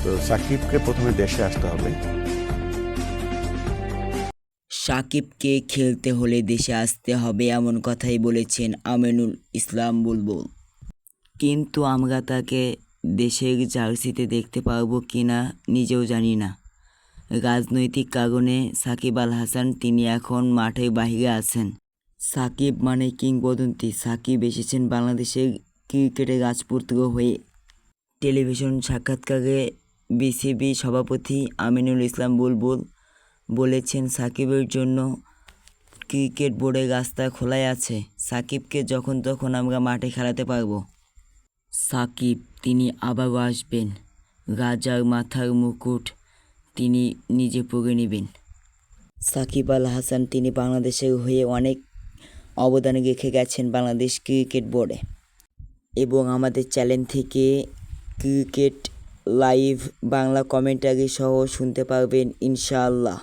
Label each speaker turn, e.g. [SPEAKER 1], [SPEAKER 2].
[SPEAKER 1] তো সাকিবকে প্রথমে দেশে আসতে হবে।
[SPEAKER 2] সাকিবকে খেলতে হলে দেশে আসতে হবে এমন কথাই বলেছেন আমিনুল ইসলাম বুলবুল। কিন্তু আমরা তাকে দেশের জার্সিতে দেখতে পারবো কিনা নিজেও জানি না। রাজনৈতিক কারণে সাকিব আল হাসান তিনি এখন মাঠের বাইরে আছেন। সাকিব মানে কিংবদন্তি। সাকিব এসেছেন বাংলাদেশের ক্রিকেটের রাজপুত্র হয়ে। টেলিভিশন সাক্ষাৎকারে বিসিবি সভাপতি আমিনুল ইসলাম বুলবুল বলেছেন, সাকিবের জন্য ক্রিকেট বোর্ডের রাস্তা খোলাই আছে। সাকিবকে যখন তখন আমরা মাঠে খেলাতে পারবো। সাকিব তিনি আবারও আসবেন। রাজার মাথার মুকুট তিনি নিজে পরে নেবেন। সাকিব আল হাসান তিনি বাংলাদেশের হয়ে অনেক অবদান রেখে গেছেন বাংলাদেশ ক্রিকেট বোর্ডে, এবং আমাদের চ্যানেল থেকে ক্রিকেট লাইভ বাংলা কমেন্টারি সহ শুনতে পারবেন ইনশাআল্লাহ।